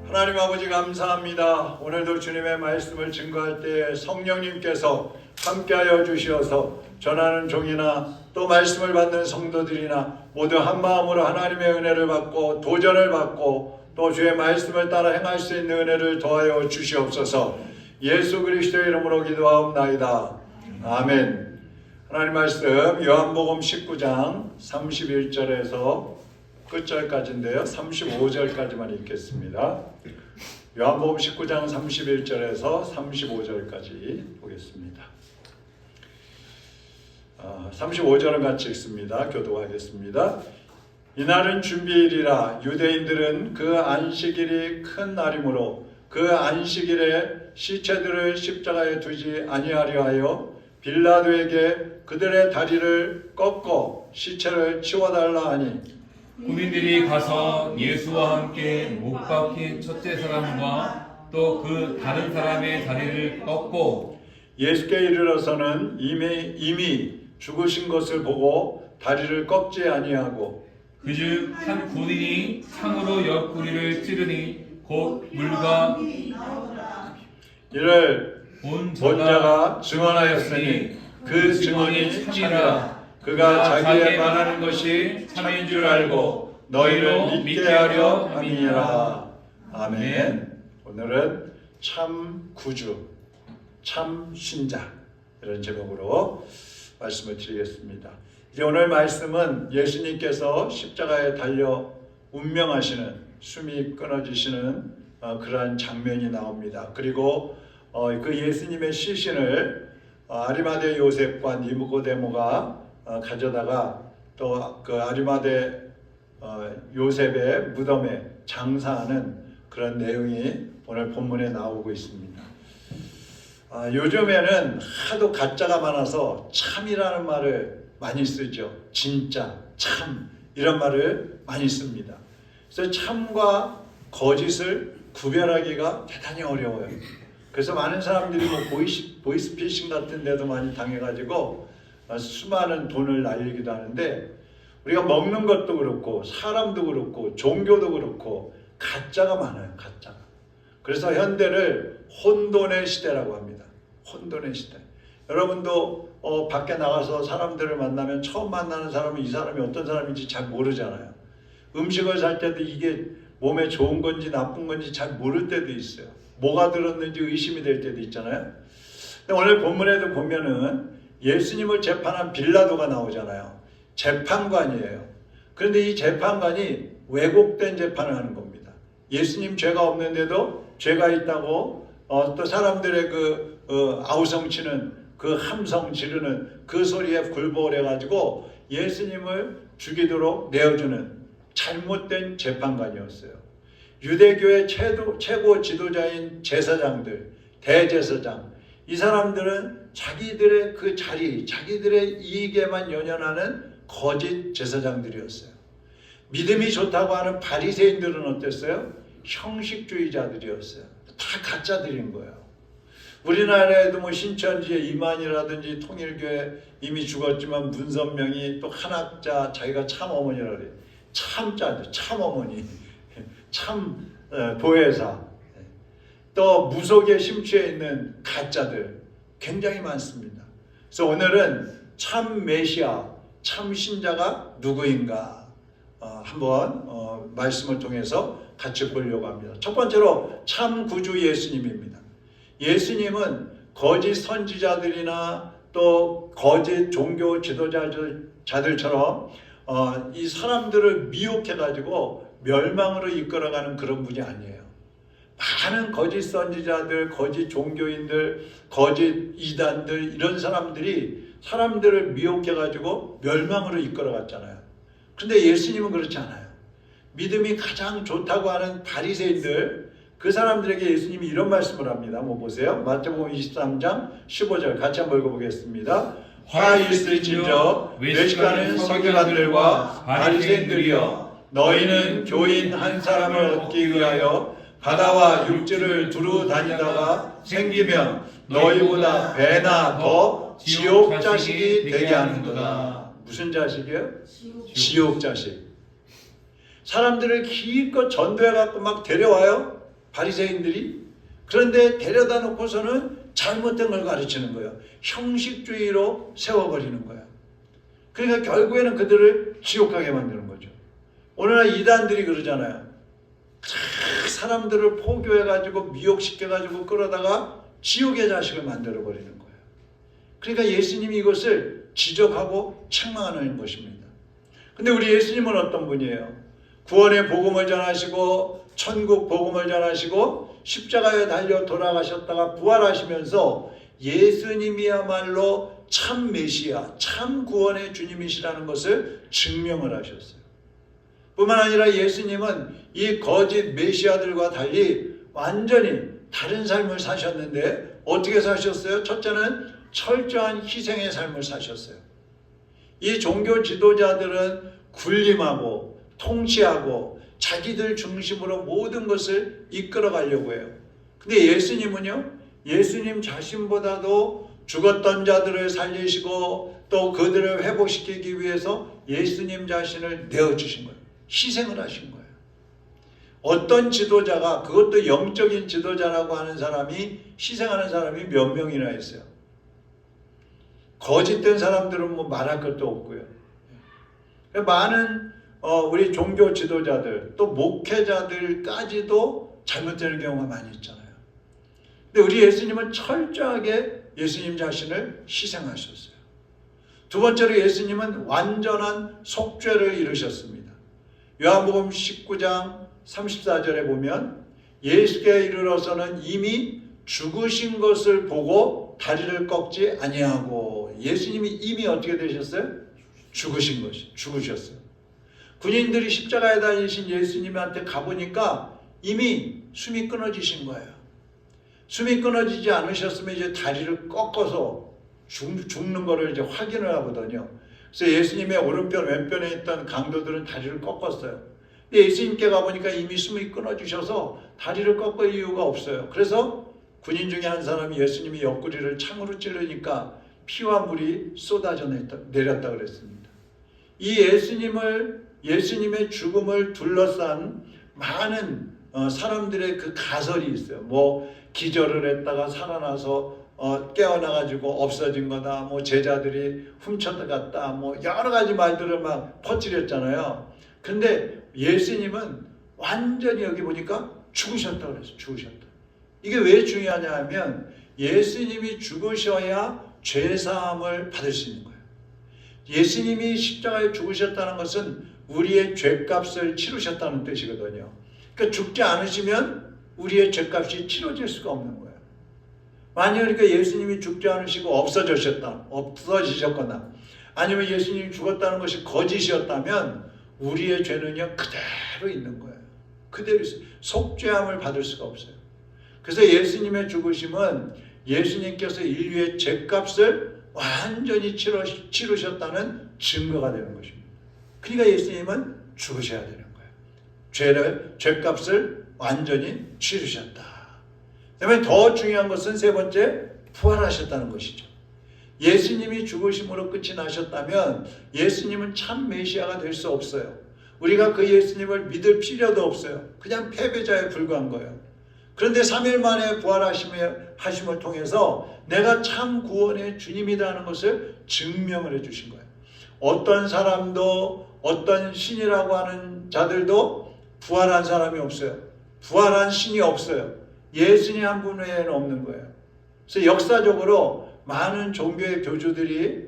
하나님 아버지 감사합니다. 오늘도 주님의 말씀을 증거할 때 성령님께서 함께하여 주시어서 전하는 종이나 또 말씀을 받는 성도들이나 모두 한마음으로 하나님의 은혜를 받고 도전을 받고 또 주의 말씀을 따라 행할 수 있는 은혜를 더하여 주시옵소서. 예수 그리스도의 이름으로 기도하옵나이다. 아멘. 하나님 말씀 요한복음 19장 31절에서 끝절까지인데요. 35절까지만 읽겠습니다. 요한복음 19장 31절에서 35절까지 보겠습니다. 35절은 같이 읽습니다. 교독하겠습니다. 이날은 준비일이라 유대인들은 그 안식일이 큰 날이므로 그 안식일에 시체들을 십자가에 두지 아니하려 하여 빌라도에게 그들의 다리를 꺾어 시체를 치워달라 하니 군인들이 가서 예수와 함께 못 박힌 첫째 사람과 또 그 다른 사람의 다리를 꺾고 예수께 이르러서는 이미 죽으신 것을 보고 다리를 꺾지 아니하고 그중 한 군인이 창으로 옆구리를 찌르니 곧 물과 이를 본 자가 증언하였으니 그 증언이 참이라. 그가 자기의 말하는 것이 참인 줄 알고 너희를 믿게 하려 함이니라. 아멘. 오늘은 참 구주, 참 신자 이런 제목으로 말씀을 드리겠습니다. 이제 오늘 말씀은 예수님께서 십자가에 달려 운명하시는 숨이 끊어지시는 그러한 장면이 나옵니다. 그리고 그 예수님의 시신을 아리마대 요셉과 니고데모가 가져다가 또 그 아리마대 요셉의 무덤에 장사하는 그런 내용이 오늘 본문에 나오고 있습니다. 요즘에는 하도 가짜가 많아서 참이라는 말을 많이 쓰죠. 진짜, 참 이런 말을 많이 씁니다. 그래서 참과 거짓을 구별하기가 대단히 어려워요. 그래서 많은 사람들이 뭐 보이스피싱 같은 데도 많이 당해가지고 수많은 돈을 날리기도 하는데 우리가 먹는 것도 그렇고 사람도 그렇고 종교도 그렇고 가짜가 많아요. 가짜가. 그래서 현대를 혼돈의 시대라고 합니다. 혼돈의 시대. 여러분도 밖에 나가서 사람들을 만나면 처음 만나는 사람은 이 사람이 어떤 사람인지 잘 모르잖아요. 음식을 살 때도 이게 몸에 좋은 건지 나쁜 건지 잘 모를 때도 있어요. 뭐가 들었는지 의심이 될 때도 있잖아요. 근데 오늘 본문에도 보면은 예수님을 재판한 빌라도가 나오잖아요. 재판관이에요. 그런데 이 재판관이 왜곡된 재판을 하는 겁니다. 예수님 죄가 없는데도 죄가 있다고 또 사람들의 그 아우성치는 그 함성 지르는 그 소리에 굴복해가지고 예수님을 죽이도록 내어주는 잘못된 재판관이었어요. 유대교의 최고 지도자인 제사장들, 대제사장, 이 사람들은 자기들의 그 자리, 자기들의 이익에만 연연하는 거짓 제사장들이었어요. 믿음이 좋다고 하는 바리새인들은 어땠어요? 형식주의자들이었어요. 다 가짜들인 거예요. 우리나라에도 뭐 신천지의 이만희라든지 통일교회 이미 죽었지만 문선명이 또 한학자 자기가 참 어머니라고 그래요. 참자죠. 참 어머니. 참 보혜사. 또 무속에 심취해 있는 가짜들 굉장히 많습니다. 그래서 오늘은 참 메시아, 참 신자가 누구인가 한번 말씀을 통해서 같이 보려고 합니다. 첫 번째로 참 구주 예수님입니다. 예수님은 거짓 선지자들이나 또 거짓 종교 지도자들처럼 이 사람들을 미혹해가지고 멸망으로 이끌어가는 그런 분이 아니에요. 많은 거짓 선지자들, 거짓 종교인들, 거짓 이단들 이런 사람들이 사람들을 미혹해가지고 멸망으로 이끌어갔잖아요. 그런데 예수님은 그렇지 않아요. 믿음이 가장 좋다고 하는 바리새인들 그 사람들에게 예수님이 이런 말씀을 합니다. 한번 보세요. 마태복음 23장 15절 같이 한번 읽어보겠습니다. 화 있을진저 외식하는 서기관들과 바리새인들이여 너희는 교인 한 사람을 얻기 위하여 바다와 육지를 두루 다니다가 생기면 너희보다 배나 더 지옥 자식이 되게 하는도다. 무슨 자식이요? 지옥 자식. 사람들을 기껏 전도해갖고 막 데려와요. 바리새인들이. 그런데 데려다 놓고서는 잘못된 걸 가르치는 거예요. 형식주의로 세워버리는 거예요. 그러니까 결국에는 그들을 지옥하게 만드는 거죠. 오늘날 이단들이 그러잖아요. 사람들을 포교해가지고 미혹시켜가지고 끌어다가 지옥의 자식을 만들어버리는 거예요. 그러니까 예수님이 이것을 지적하고 책망하는 것입니다. 근데 우리 예수님은 어떤 분이에요? 구원의 복음을 전하시고 천국 복음을 전하시고 십자가에 달려 돌아가셨다가 부활하시면서 예수님이야말로 참 메시아, 참 구원의 주님이시라는 것을 증명을 하셨어요. 뿐만 아니라 예수님은 이 거짓 메시아들과 달리 완전히 다른 삶을 사셨는데 어떻게 사셨어요? 첫째는 철저한 희생의 삶을 사셨어요. 이 종교 지도자들은 군림하고 통치하고 자기들 중심으로 모든 것을 이끌어 가려고 해요. 근데 예수님은요, 예수님 자신보다도 죽었던 자들을 살리시고 또 그들을 회복시키기 위해서 예수님 자신을 내어주신 거예요. 희생을 하신 거예요. 어떤 지도자가, 그것도 영적인 지도자라고 하는 사람이 희생하는 사람이 몇 명이나 있어요. 거짓된 사람들은 뭐 말할 것도 없고요. 많은 우리 종교 지도자들 또 목회자들까지도 잘못되는 경우가 많이 있잖아요. 근데 우리 예수님은 철저하게 예수님 자신을 희생하셨어요. 두 번째로 예수님은 완전한 속죄를 이루셨습니다. 요한복음 19장 34절에 보면 예수께 이르러서는 이미 죽으신 것을 보고 다리를 꺾지 아니하고, 예수님이 이미 어떻게 되셨어요? 죽으셨어요. 군인들이 십자가에 달리신 예수님한테 가보니까 이미 숨이 끊어지신 거예요. 숨이 끊어지지 않으셨으면 이제 다리를 꺾어서 죽는 거를 이제 확인을 하거든요. 그래서 예수님의 오른편 왼편에 있던 강도들은 다리를 꺾었어요. 근데 예수님께 가보니까 이미 숨이 끊어지셔서 다리를 꺾을 이유가 없어요. 그래서 군인 중에 한 사람이 예수님이 옆구리를 창으로 찌르니까 피와 물이 쏟아져 내렸다 그랬습니다. 이 예수님의 죽음을 둘러싼 많은 사람들의 그 가설이 있어요. 뭐 기절을 했다가 살아나서 깨어나가지고 없어진 거다, 뭐 제자들이 훔쳐갔다, 뭐 여러 가지 말들을 막 퍼뜨렸잖아요. 근데 예수님은 완전히 여기 보니까 죽으셨다고 그랬어요. 죽으셨다. 이게 왜 중요하냐 하면 예수님이 죽으셔야 죄사함을 받을 수 있는 거예요. 예수님이 십자가에 죽으셨다는 것은 우리의 죄값을 치르셨다는 뜻이거든요. 그러니까 죽지 않으시면 우리의 죄값이 치러질 수가 없는 거예요. 만약 그러니까 예수님이 죽지 않으시고 없어지셨거나 아니면 예수님이 죽었다는 것이 거짓이었다면 우리의 죄는요 그대로 있는 거예요. 그대로 있어요. 속죄함을 받을 수가 없어요. 그래서 예수님의 죽으심은 예수님께서 인류의 죄값을 완전히 치르셨다는 증거가 되는 것입니다. 그러니까 예수님은 죽으셔야 되는 거예요. 죄값을 완전히 치르셨다. 그다음에 더 중요한 것은 세 번째, 부활하셨다는 것이죠. 예수님이 죽으심으로 끝이 나셨다면 예수님은 참 메시아가 될 수 없어요. 우리가 그 예수님을 믿을 필요도 없어요. 그냥 패배자에 불과한 거예요. 그런데 3일 만에 부활하심을 통해서 내가 참 구원의 주님이라는 것을 증명을 해주신 거예요. 어떤 사람도, 어떤 신이라고 하는 자들도 부활한 사람이 없어요. 부활한 신이 없어요. 예수님 한 분 외에는 없는 거예요. 그래서 역사적으로 많은 종교의 교주들이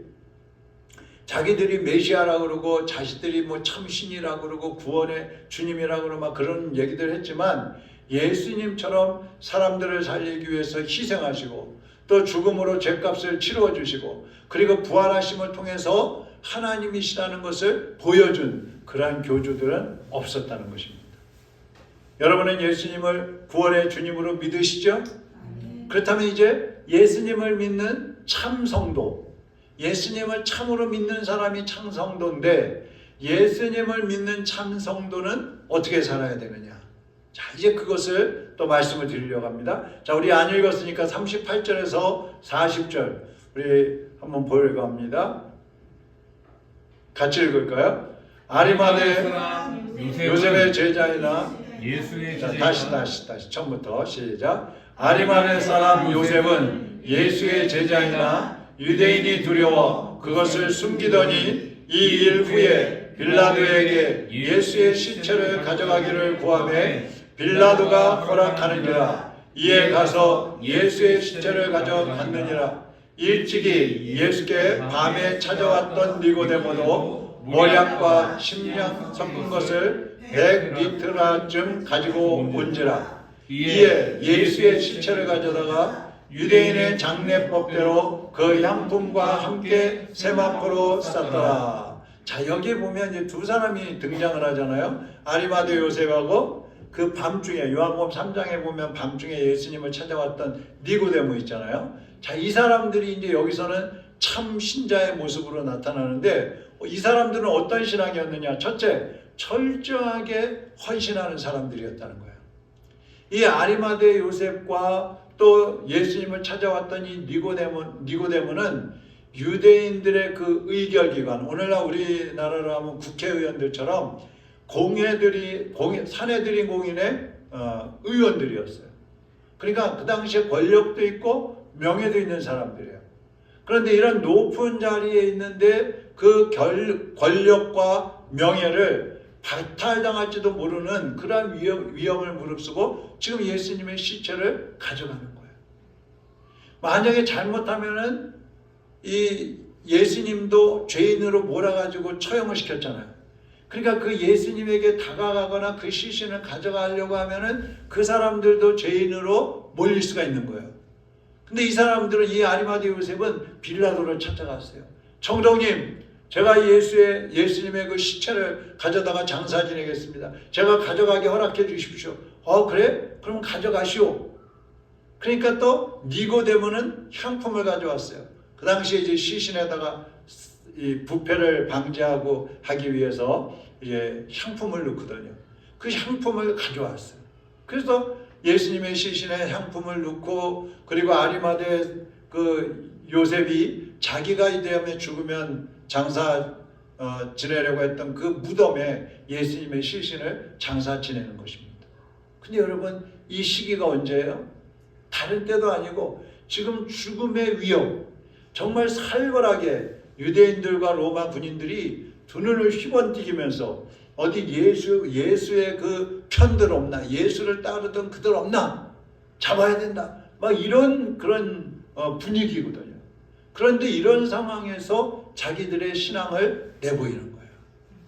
자기들이 메시아라고 그러고 자신들이 뭐 참신이라고 그러고 구원의 주님이라고 그러고 막 그런 얘기들 했지만 예수님처럼 사람들을 살리기 위해서 희생하시고 또 죽음으로 죄값을 치루어 주시고 그리고 부활하심을 통해서 하나님이시라는 것을 보여준 그러한 교주들은 없었다는 것입니다. 여러분은 예수님을 구원의 주님으로 믿으시죠? 그렇다면 이제 예수님을 믿는 참 성도, 예수님을 참으로 믿는 사람이 참 성도인데 예수님을 믿는 참 성도는 어떻게 살아야 되느냐? 자, 이제 그것을 또 말씀을 드리려고 합니다. 자, 우리 안 읽었으니까 38절에서 40절 우리 한번 보려고 합니다. 같이 읽을까요? 아리마대 요셉의 제자이나 예수의 자, 제자이나 다시 처음부터 시작. 아리마대 사람 요셉은 예수의 제자이나 유대인이 두려워 그것을 숨기더니 이 일 후에 빌라도에게 예수의 시체를 가져가기를 구하매 빌라도가 허락하는지라. 이에 가서 예수의 시체를 가져갔느니라. 일찍이 예수께 밤에 찾아왔던 니고데모도 몰약과 심장 섞은 것을 100리트라쯤 가지고 온지라. 이에 예수의 시체를 가져다가 유대인의 장례법대로 그 향품과 함께 세마포로 쌌더라. 자, 여기 보면 이제 두 사람이 등장을 하잖아요. 아리마대 요셉하고 그 밤중에 요한복음 3장에 보면 밤중에 예수님을 찾아왔던 니고데모 있잖아요. 자, 이 사람들이 이제 여기서는 참 신자의 모습으로 나타나는데 이 사람들은 어떤 신앙이었느냐? 첫째, 철저하게 헌신하는 사람들이었다는 거예요. 이 아리마대 요셉과 또 예수님을 찾아왔던 이 니고데모는 유대인들의 그 의결기관, 오늘날 우리나라로 하면 국회의원들처럼 사내들인 공인의 의원들이었어요. 그러니까 그 당시에 권력도 있고 명예도 있는 사람들이에요. 그런데 이런 높은 자리에 있는데 그 권력과 명예를 박탈당할지도 모르는 그러한 위험을 무릅쓰고 지금 예수님의 시체를 가져가는 거예요. 만약에 잘못하면은 이 예수님도 죄인으로 몰아가지고 처형을 시켰잖아요. 그러니까 그 예수님에게 다가가거나 그 시신을 가져가려고 하면은 그 사람들도 죄인으로 몰릴 수가 있는 거예요. 근데 이 사람들은, 이 아리마대 요셉은 빌라도를 찾아갔어요. 청정님, 제가 예수님의 그 시체를 가져다가 장사 지내겠습니다. 제가 가져가게 허락해 주십시오. 그래? 그럼 가져가시오. 그러니까 또 니고데모는 향품을 가져왔어요. 그 당시에 이제 시신에다가 이 부패를 방지하고 하기 위해서 이제 향품을 넣거든요. 그 향품을 가져왔어요. 그래서 예수님의 시신에 향품을 넣고, 그리고 아리마대 그 요셉이 자기가 이 다음에 죽으면 장사 지내려고 했던 그 무덤에 예수님의 시신을 장사 지내는 것입니다. 근데 여러분, 이 시기가 언제예요? 다른 때도 아니고 지금 죽음의 위험, 정말 살벌하게 유대인들과 로마 군인들이 두 눈을 휘번띠기면서 어디 예수의 그 편들 없나? 예수를 따르던 그들 없나? 잡아야 된다. 막 이런 그런 분위기거든요. 그런데 이런 상황에서 자기들의 신앙을 내보이는 거예요.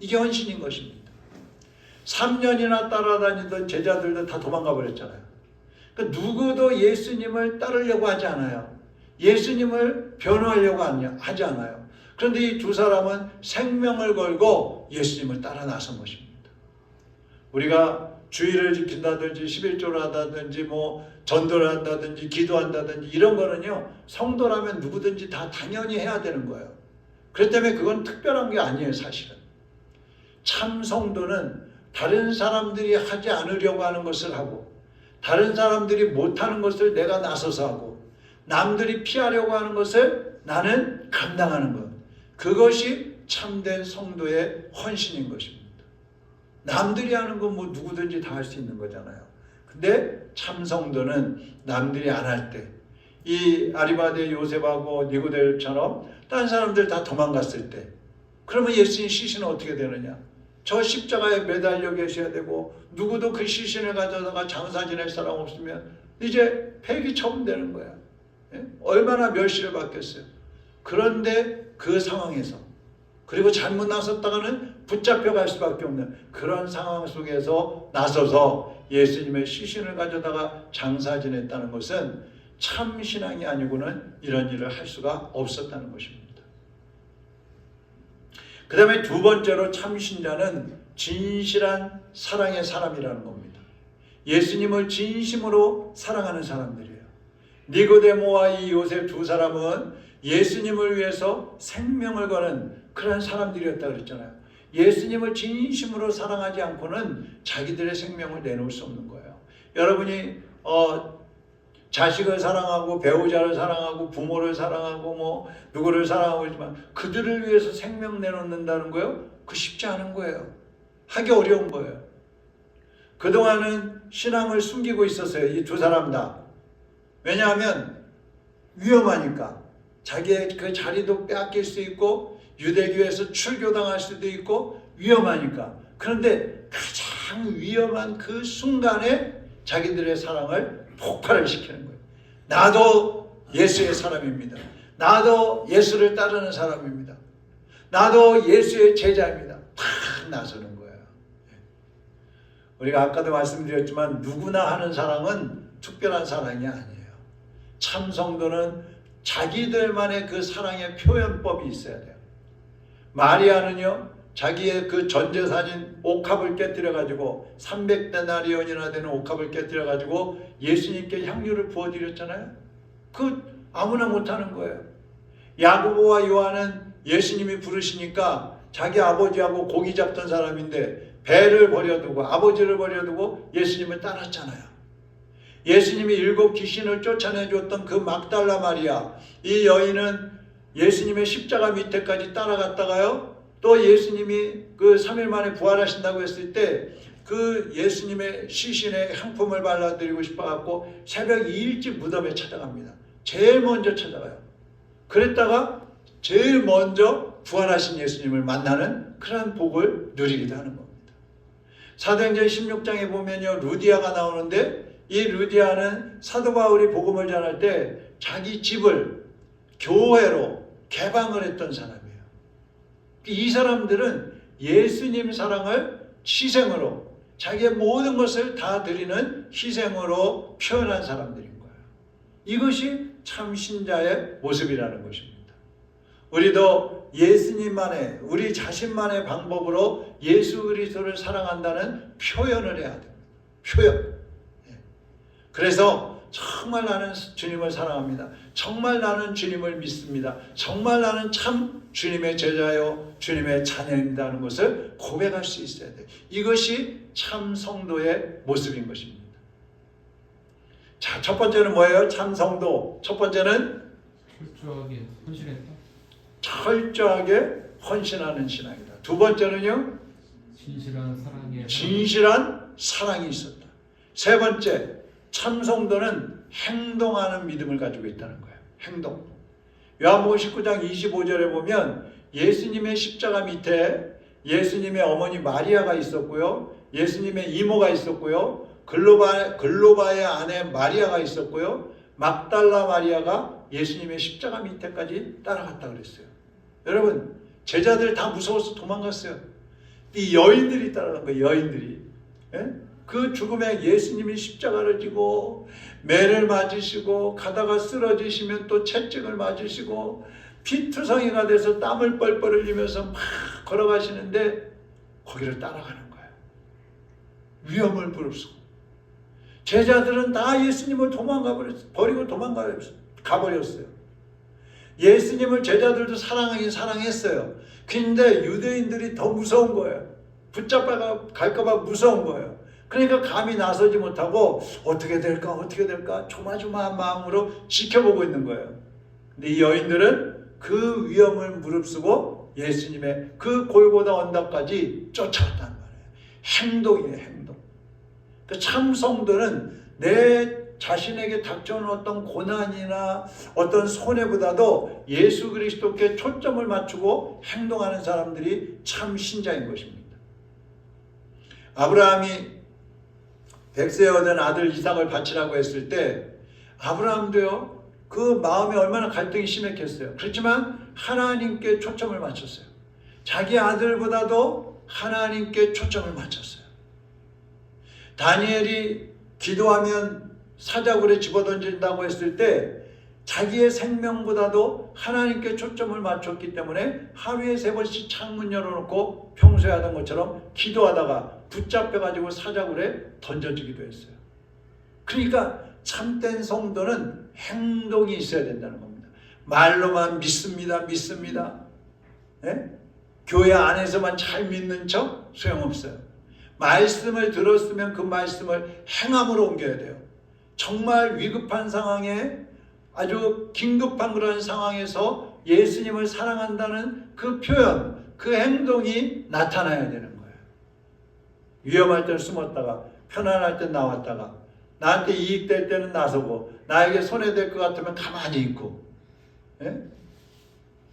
이게 헌신인 것입니다. 3년이나 따라다니던 제자들도 다 도망가 버렸잖아요. 그러니까 누구도 예수님을 따르려고 하지 않아요. 예수님을 변호하려고 하지 않아요. 그런데 이 두 사람은 생명을 걸고 예수님을 따라 나선 것입니다. 우리가 주의를 지킨다든지 11조를 한다든지 뭐 전도를 한다든지 기도한다든지 이런 거는요, 성도라면 누구든지 다 당연히 해야 되는 거예요. 그렇기 때문에 그건 특별한 게 아니에요. 사실은 참 성도는 다른 사람들이 하지 않으려고 하는 것을 하고, 다른 사람들이 못하는 것을 내가 나서서 하고, 남들이 피하려고 하는 것을 나는 감당하는 것, 그것이 참된 성도의 헌신인 것입니다. 남들이 하는 건 뭐 누구든지 다 할 수 있는 거잖아요. 근데 참 성도는 남들이 안 할 때, 이 아리마대 요셉하고 니고데모처럼 다른 사람들 다 도망갔을 때, 그러면 예수님 시신은 어떻게 되느냐? 저 십자가에 매달려 계셔야 되고, 누구도 그 시신을 가져다가 장사 지낼 사람 없으면 이제 폐기 처분되는 거야. 얼마나 멸시를 받겠어요. 그런데 그 상황에서, 그리고 잘못 나섰다가는 붙잡혀갈 수밖에 없는 그런 상황 속에서 나서서 예수님의 시신을 가져다가 장사 지냈다는 것은 참 신앙이 아니고는 이런 일을 할 수가 없었다는 것입니다. 그 다음에 두 번째로 참 신자는 진실한 사랑의 사람이라는 겁니다. 예수님을 진심으로 사랑하는 사람들이에요. 니고데모와 이 요셉 두 사람은 예수님을 위해서 생명을 거는 그런 사람들이었다 그랬잖아요. 예수님을 진심으로 사랑하지 않고는 자기들의 생명을 내놓을 수 없는 거예요. 여러분이 자식을 사랑하고 배우자를 사랑하고 부모를 사랑하고 뭐 누구를 사랑하고 있지만 그들을 위해서 생명 내놓는다는 거예요? 그 쉽지 않은 거예요. 하기 어려운 거예요. 그동안은 신앙을 숨기고 있었어요. 이 두 사람 다. 왜냐하면 위험하니까. 자기의 그 자리도 빼앗길 수 있고 유대교에서 출교당할 수도 있고 위험하니까. 그런데 가장 위험한 그 순간에 자기들의 사랑을 폭발을 시키는 거예요. 나도 예수의 사람입니다. 나도 예수를 따르는 사람입니다. 나도 예수의 제자입니다. 탁 나서는 거예요. 우리가 아까도 말씀드렸지만 누구나 하는 사랑은 특별한 사랑이 아니에요. 참 성도는 자기들만의 그 사랑의 표현법이 있어야 돼요. 마리아는요, 자기의 그 전재산인 옥합을 깨뜨려가지고 300데나리온이나 되는 옥합을 깨뜨려가지고 예수님께 향유를 부어드렸잖아요. 그 아무나 못하는 거예요. 야고보와 요한은 예수님이 부르시니까 자기 아버지하고 고기 잡던 사람인데 배를 버려두고 아버지를 버려두고 예수님을 따랐잖아요. 예수님이 7 귀신을 쫓아내줬던 그 막달라 마리아, 이 여인은 예수님의 십자가 밑에까지 따라갔다가요, 또 예수님이 그 3일 만에 부활하신다고 했을 때 그 예수님의 시신에 향품을 발라드리고 싶어갖고 새벽 2일째 무덤에 찾아갑니다. 제일 먼저 찾아가요. 그랬다가 제일 먼저 부활하신 예수님을 만나는 그런 복을 누리기도 하는 겁니다. 사도행전 16장에 보면요, 루디아가 나오는데 이 루디아는 사도 바울이 복음을 전할 때 자기 집을 교회로 개방을 했던 사람이에요. 이 사람들은 예수님 사랑을 희생으로, 자기의 모든 것을 다 드리는 희생으로 표현한 사람들인 거예요. 이것이 참 신자의 모습이라는 것입니다. 우리도 예수님만의, 우리 자신만의 방법으로 예수 그리스도를 사랑한다는 표현을 해야 됩니다. 표현. 그래서 정말 나는 주님을 사랑합니다. 정말 나는 주님을 믿습니다. 정말 나는 참 주님의 제자요, 주님의 자녀입니다 하는 것을 고백할 수 있어야 돼요. 이것이 참 성도의 모습인 것입니다. 자, 첫 번째는 뭐예요? 참 성도. 첫 번째는 철저하게 헌신했다. 철저하게 헌신하는 신앙이다. 두 번째는요? 진실한 사랑이 있었다. 세 번째, 참 성도는 행동하는 믿음을 가지고 있다는 거예요. 행동. 요한복음 19장 25절에 보면 예수님의 십자가 밑에 예수님의 어머니 마리아가 있었고요, 예수님의 이모가 있었고요, 글로바의 아내 마리아가 있었고요, 막달라 마리아가 예수님의 십자가 밑에까지 따라갔다 그랬어요. 여러분, 제자들 다 무서워서 도망갔어요. 이 여인들이 따라간 거예요. 여인들이. 예? 그 죽음에 예수님이 십자가를 지고 매를 맞으시고 가다가 쓰러지시면 또 채찍을 맞으시고 피투성이가 돼서 땀을 뻘뻘 흘리면서 막 걸어가시는데 거기를 따라가는 거예요. 위험을 무릅쓰고. 제자들은 다 예수님을 버리고 가버렸어요. 예수님을 제자들도 사랑하긴 사랑했어요. 근데 유대인들이 더 무서운 거예요. 붙잡아 갈까봐 무서운 거예요. 그러니까 감히 나서지 못하고 어떻게 될까 조마조마한 마음으로 지켜보고 있는 거예요. 근데 이 여인들은 그 위험을 무릅쓰고 예수님의 그 골고다 언덕까지 쫓아갔다는 말이에요. 행동이에요, 행동. 참 성도는 내 자신에게 닥쳐오는 어떤 고난이나 어떤 손해보다도 예수 그리스도께 초점을 맞추고 행동하는 사람들이 참 신자인 것입니다. 아브라함이 100세 얻은 아들 이삭을 바치라고 했을 때 아브라함도요, 그 마음에 얼마나 갈등이 심했겠어요. 그렇지만 하나님께 초점을 맞췄어요. 자기 아들보다도 하나님께 초점을 맞췄어요. 다니엘이 기도하면 사자굴에 집어던진다고 했을 때 자기의 생명보다도 하나님께 초점을 맞췄기 때문에 하루에 3번씩 창문 열어놓고 평소에 하던 것처럼 기도하다가 붙잡혀가지고 사자굴에 던져지기도 했어요. 그러니까 참된 성도는 행동이 있어야 된다는 겁니다. 말로만 믿습니다. 네? 교회 안에서만 잘 믿는 척 소용없어요. 말씀을 들었으면 그 말씀을 행함으로 옮겨야 돼요. 정말 위급한 상황에, 아주 긴급한 그런 상황에서 예수님을 사랑한다는 그 표현, 그 행동이 나타나야 되는 거예요. 위험할 때 숨었다가 편안할 땐 나왔다가 나한테 이익될 때는 나서고 나에게 손해될 것 같으면 가만히 있고, 예?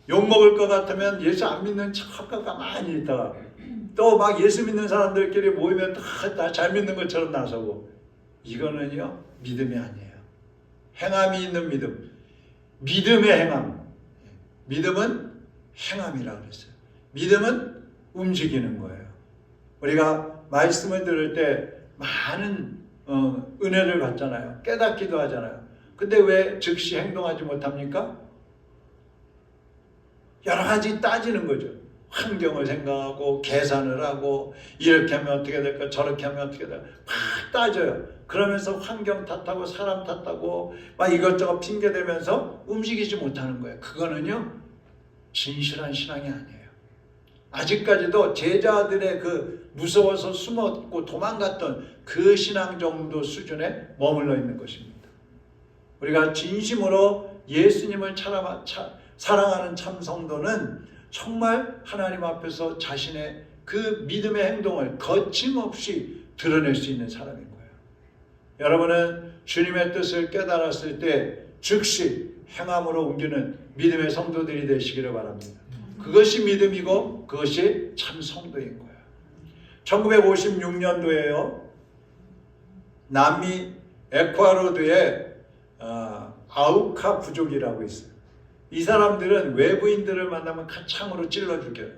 욕먹을 것 같으면 예수 안 믿는 척하고 가만히 있다가 또 막 예수 믿는 사람들끼리 모이면 다 잘 믿는 것처럼 나서고, 이거는요 믿음이 아니에요. 행함이 있는 믿음, 믿음의 행함. 믿음은 행함이라고 그랬어요. 믿음은 움직이는 거예요. 우리가 말씀을 들을 때 많은 은혜를 받잖아요. 깨닫기도 하잖아요. 근데 왜 즉시 행동하지 못합니까? 여러 가지 따지는 거죠. 환경을 생각하고 계산을 하고 이렇게 하면 어떻게 될까 저렇게 하면 어떻게 될까 막 따져요. 그러면서 환경 탓하고 사람 탓하고 막 이것저것 핑계대면서 움직이지 못하는 거예요. 그거는요 진실한 신앙이 아니에요. 아직까지도 제자들의 그 무서워서 숨었고 도망갔던 그 신앙 정도 수준에 머물러 있는 것입니다. 우리가 진심으로 예수님을 사랑하는 참 성도는 정말 하나님 앞에서 자신의 그 믿음의 행동을 거침없이 드러낼 수 있는 사람인 거예요. 여러분은 주님의 뜻을 깨달았을 때 즉시 행함으로 옮기는 믿음의 성도들이 되시기를 바랍니다. 그것이 믿음이고 그것이 참 성도인 거예요. 1956년도에요. 남미 에콰도르에 아우카 부족이라고 있어요. 이 사람들은 외부인들을 만나면 칼창으로 찔러 죽여요.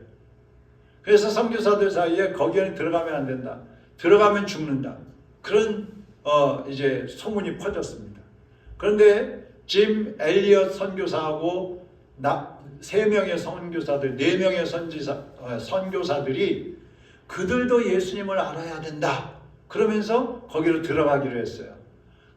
그래서 선교사들 사이에 거기에는 들어가면 안 된다. 들어가면 죽는다. 그런 이제 소문이 퍼졌습니다. 그런데 짐 엘리엇 선교사하고 3명의 선교사들, 4명의 선교사들이 그들도 예수님을 알아야 된다. 그러면서 거기로 들어가기로 했어요.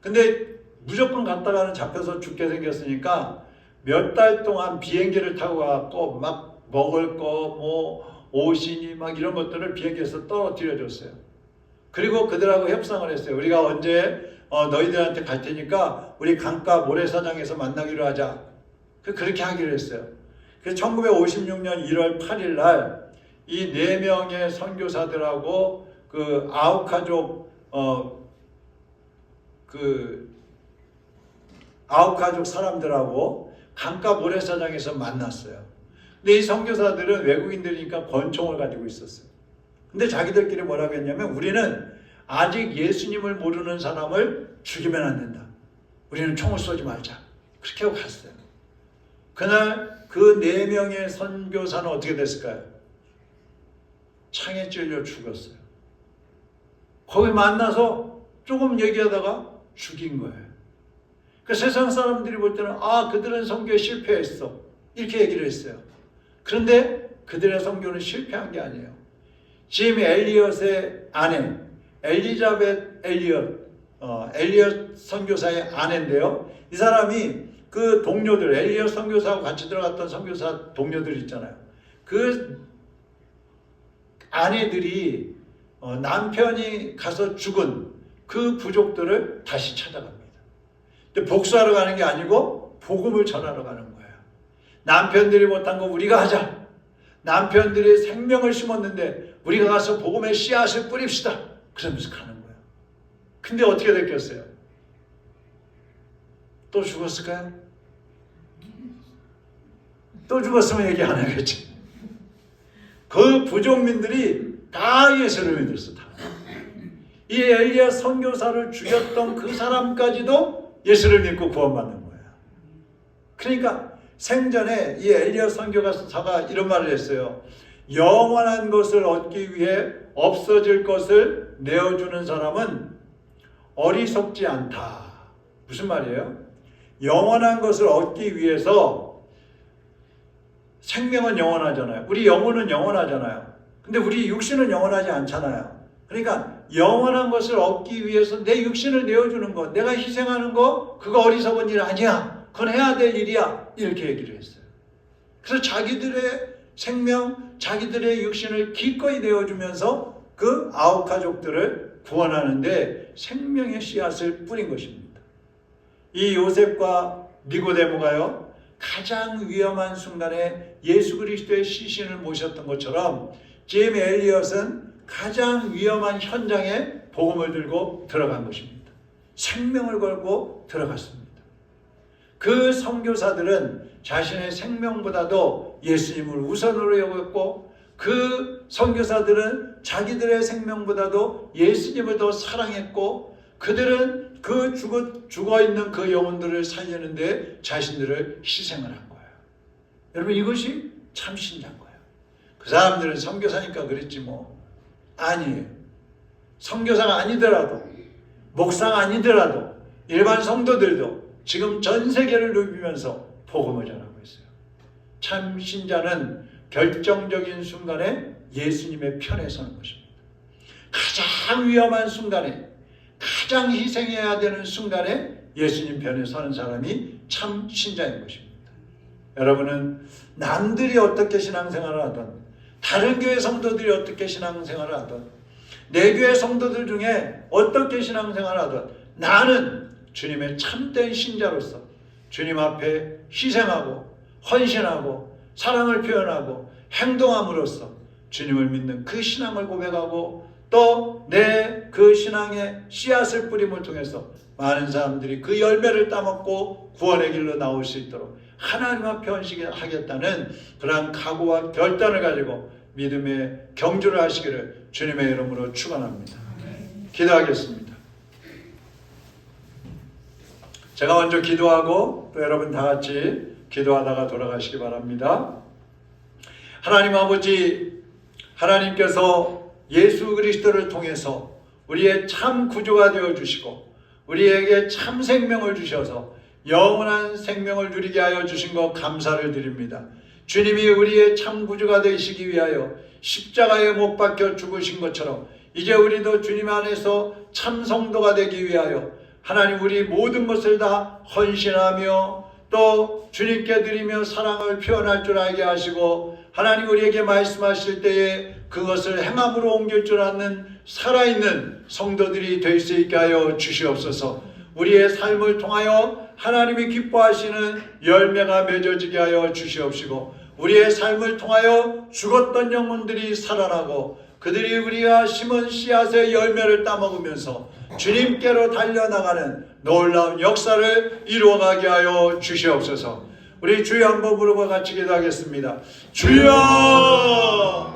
근데 무조건 갔다가는 잡혀서 죽게 생겼으니까 몇 달 동안 비행기를 타고 가고 막 먹을 거, 뭐 옷이니 막 이런 것들을 비행기에서 떨어뜨려 줬어요. 그리고 그들하고 협상을 했어요. 우리가 언제 너희들한테 갈 테니까 우리 강가 모래사장에서 만나기로 하자. 그렇게 하기로 했어요. 그래서 1956년 1월 8일 날 이 4명의 선교사들하고 그 아우카족 아우카족 사람들하고 강가 모래사장에서 만났어요. 근데 이 선교사들은 외국인들이니까 권총을 가지고 있었어요. 근데 자기들끼리 뭐라고 했냐면 우리는 아직 예수님을 모르는 사람을 죽이면 안 된다. 우리는 총을 쏘지 말자. 그렇게 하고 갔어요. 그날 그 4명의 선교사는 어떻게 됐을까요? 창에 찔려 죽었어요. 거기 만나서 조금 얘기하다가 죽인 거예요. 그 세상 사람들이 볼 때는 그들은 선교에 실패했어. 이렇게 얘기를 했어요. 그런데 그들의 선교는 실패한 게 아니에요. 짐 엘리엇의 아내 엘리자벳 엘리엇 선교사의 아내인데요. 이 사람이 그 동료들, 엘리엇 선교사하고 같이 들어갔던 선교사 동료들 있잖아요. 그 아내들이 남편이 가서 죽은 그 부족들을 다시 찾아갑니다. 근데 복수하러 가는 게 아니고 복음을 전하러 가는 거예요. 남편들이 못한 거 우리가 하자. 남편들이 생명을 심었는데 우리가 가서 복음의 씨앗을 뿌립시다. 그러면서 가는 거예요. 근데 어떻게 됐겠어요? 또 죽었을까요? 또 죽었으면 얘기 안 하겠지. 그 부족민들이 다 예수를 믿었어. 다. 이 엘리야 선교사를 죽였던 그 사람까지도 예수를 믿고 구원받는 거예요. 그러니까 생전에 이 엘리야 선교사가 이런 말을 했어요. 영원한 것을 얻기 위해 없어질 것을 내어주는 사람은 어리석지 않다. 무슨 말이에요? 영원한 것을 얻기 위해서 생명은 영원하잖아요. 우리 영혼은 영원하잖아요. 근데 우리 육신은 영원하지 않잖아요. 그러니까 영원한 것을 얻기 위해서 내 육신을 내어주는 것, 내가 희생하는 거, 그거 어리석은 일 아니야. 그건 해야 될 일이야. 이렇게 얘기를 했어요. 그래서 자기들의 생명, 자기들의 육신을 기꺼이 내어주면서 그 아우카족들을 구원하는데 생명의 씨앗을 뿌린 것입니다. 이 요셉과 니고데모가요, 가장 위험한 순간에 예수 그리스도의 시신을 모셨던 것처럼 짐 엘리엇은 가장 위험한 현장에 복음을 들고 들어간 것입니다. 생명을 걸고 들어갔습니다. 그 선교사들은 자신의 생명보다도 예수님을 우선으로 여겼고, 그 선교사들은 자기들의 생명보다도 예수님을 더 사랑했고, 그들은 그 죽어있는 그 영혼들을 살리는데 자신들을 희생을 한 거예요. 여러분, 이것이 참 신자인 거예요. 그 사람들은 선교사니까 그랬지 뭐. 아니에요. 선교사가 아니더라도, 목사가 아니더라도 일반 성도들도 지금 전 세계를 누비면서 복음을 전하고 있어요. 참 신자는 결정적인 순간에 예수님의 편에 서는 것입니다. 가장 위험한 순간에, 가장 희생해야 되는 순간에 예수님 편에 서는 사람이 참 신자인 것입니다. 여러분은 남들이 어떻게 신앙생활을 하든, 다른 교회 성도들이 어떻게 신앙생활을 하든, 내 교회 성도들 중에 어떻게 신앙생활을 하든, 나는 주님의 참된 신자로서 주님 앞에 희생하고 헌신하고 사랑을 표현하고 행동함으로써 주님을 믿는 그 신앙을 고백하고, 또 내 그 신앙의 씨앗을 뿌림을 통해서 많은 사람들이 그 열매를 따먹고 구원의 길로 나올 수 있도록 하나님 앞에 헌신하겠다는 그러한 각오와 결단을 가지고 믿음의 경주를 하시기를 주님의 이름으로 축원합니다. 기도하겠습니다. 제가 먼저 기도하고 또 여러분 다 같이 기도하다가 돌아가시기 바랍니다. 하나님 아버지, 하나님께서 예수 그리스도를 통해서 우리의 참 구주가 되어주시고 우리에게 참 생명을 주셔서 영원한 생명을 누리게 하여 주신 것 감사를 드립니다. 주님이 우리의 참 구주가 되시기 위하여 십자가에 못 박혀 죽으신 것처럼 이제 우리도 주님 안에서 참 성도가 되기 위하여 하나님 우리 모든 것을 다 헌신하며 또 주님께 드리며 사랑을 표현할 줄 알게 하시고, 하나님 우리에게 말씀하실 때에 그것을 행함으로 옮길 줄 아는 살아있는 성도들이 될 수 있게 하여 주시옵소서. 우리의 삶을 통하여 하나님이 기뻐하시는 열매가 맺어지게 하여 주시옵시고, 우리의 삶을 통하여 죽었던 영혼들이 살아나고 그들이 우리가 심은 씨앗의 열매를 따먹으면서 주님께로 달려나가는 놀라운 역사를 이루어가게 하여 주시옵소서. 우리 주여 한번 부르고 같이 기도하겠습니다. 주여!